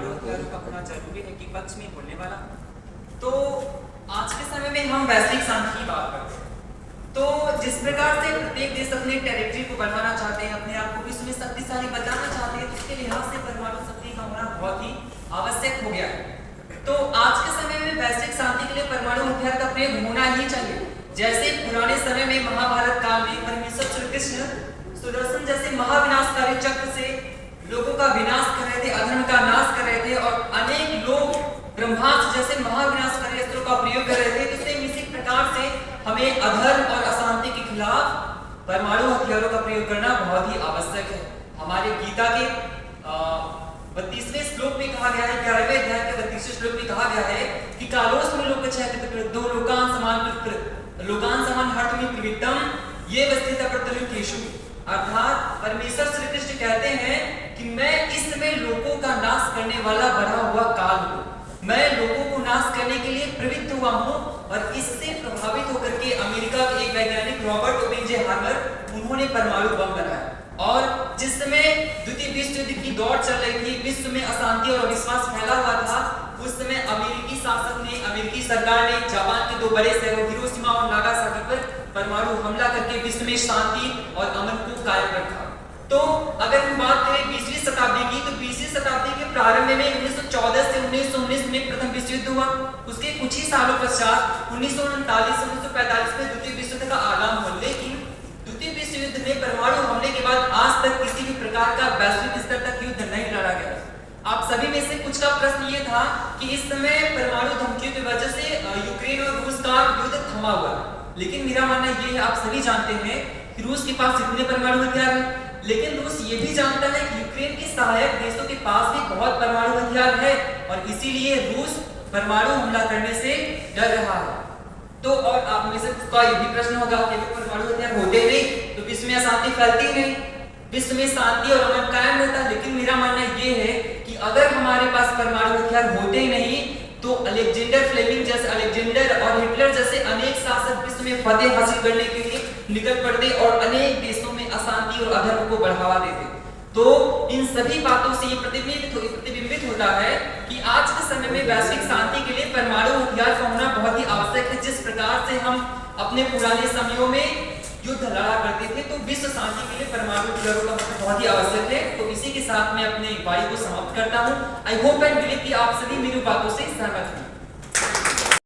परमाणु हथियारों का होना जरूरी है कि पक्ष में बोलने वाला। तो आज के समय में हम वैश्विक शांति की बात करते हैं। तो जिस प्रकार से प्रत्येक देश अपने टेरिटरी को बढ़ाना चाहते हैं, अपने आप को विश्व में शक्तिशाली बनाना चाहते हैं, तो उसके लिहाज से परमाणु शक्ति का होना बहुत ही आवश्यक हो गया है। तो आज के समय में वैश्विक शांति के लिए परमाणु हथियार का प्रयोग होना ही चाहिए। जैसे पुराने समय में महाभारत काल में परमेश्वर श्री कृष्ण सुदर्शन जैसे महाविनाशकारी चक्र से लोगों का विनाश कर रहे थे, अधर्म का नाश कर रहे थे, और अनेक लोग ब्रह्मास्त्र जैसे महाविनाशकारी अस्त्रों का प्रयोग कर रहे थे। तो सेम इसी प्रकार से हमें अधर्म और अशांति के खिलाफ परमाणु हथियारों का प्रयोग करना बहुत ही आवश्यक है। हमारे गीता के 32वें श्लोक में कहा गया है, 11वें अध्याय के 32वें श्लोक में कहा गया है कि कालोस्मि लोकक्षयते दो लोकान समान हर्तुमि प्रवृत्तम ये वस्थित प्रतलुकेषु। अर्थात परमेश्वर श्री कृष्ण कहते हैं कि मैं इस समय लोगों का नाश करने वाला बढ़ा हुआ काल हूँ, मैं लोगों को नाश करने के लिए प्रवृत्त हुआ हूँ। और इससे प्रभावित होकर के अमेरिका के एक वैज्ञानिक रॉबर्ट ओपेंहाइमर उन्होंने परमाणु बम बनाया। और जिस समय द्वितीय विश्व युद्ध की दौड़ चल रही थी, विश्व में अशांति और अविश्वास फैला हुआ था, उस समय अमेरिकी शासक ने, अमेरिकी सरकार ने जापान के 2 बड़े शहरों हिरोशिमा और नागासाकी पर परमाणु हमला करके विश्व में शांति और अमन को कायम रखा। तो अगर हम बात करें 20वीं शताब्दी की, तो 20वीं शताब्दी के प्रारंभ में 1914 से 1919 में प्रथम विश्व युद्ध हुआ। उसके कुछ ही सालों पश्चात 1939 से 1945 में द्वितीय विश्व युद्ध का आगाम हुआ। लेकिन द्वितीय विश्व युद्ध में परमाणु हमले के बाद आज तक किसी भी प्रकार का वैश्विक स्तर तक युद्ध नहीं लड़ा गया। आप सभी में से कुछ का प्रश्न ये था कि इस समय परमाणु धमकियों की वजह से यूक्रेन और रूस का युद्ध थमा हुआ। लेकिन मेरा मानना ये है, आप सभी जानते हैं कि रूस के पास कितने परमाणु हथियार हैं, लेकिन रूस ये भी जानता है कि यूक्रेन के सहायक देशों के पास भी बहुत परमाणु हथियार है, और इसीलिए रूस परमाणु हमला करने से डर रहा है। तो और आप में से का ये भी प्रश्न होगा कि परमाणु हथियार होते नहीं तो विश्व में अशांति फैलती ही नहीं, विश्व में शांति और अमन कायम रहता। लेकिन मेरा मानना ये है कि अगर हमारे पास परमाणु हथियार होते ही नहीं तो अलेक्जेंडर फ्लेमिंग जैसे, अलेक्जेंडर और हिटलर जैसे अनेक शासक विश्व में फतेह हासिल करने के लिए निकल पड़ते और अनेक देशों में अशांति और अधर्म को बढ़ावा देते। तो इन सभी बातों से ये प्रतिबिंबित होता है कि आज के समय में वैश्विक शांति के लिए परमाणु हथियार का होना बहुत ही आवश्यक है। जिस प्रकार से हम अपने पुराने समयों में युद्ध लड़ा करते थे, तो विश्व शांति के लिए परमाणु हथियारों का होना बहुत ही आवश्यक है। तो इसी के साथ मैं अपने वाणी को समाप्त करता हूँ। आई होप एंड बिलीव कि आप सभी मेरी बातों से सहमत हैं।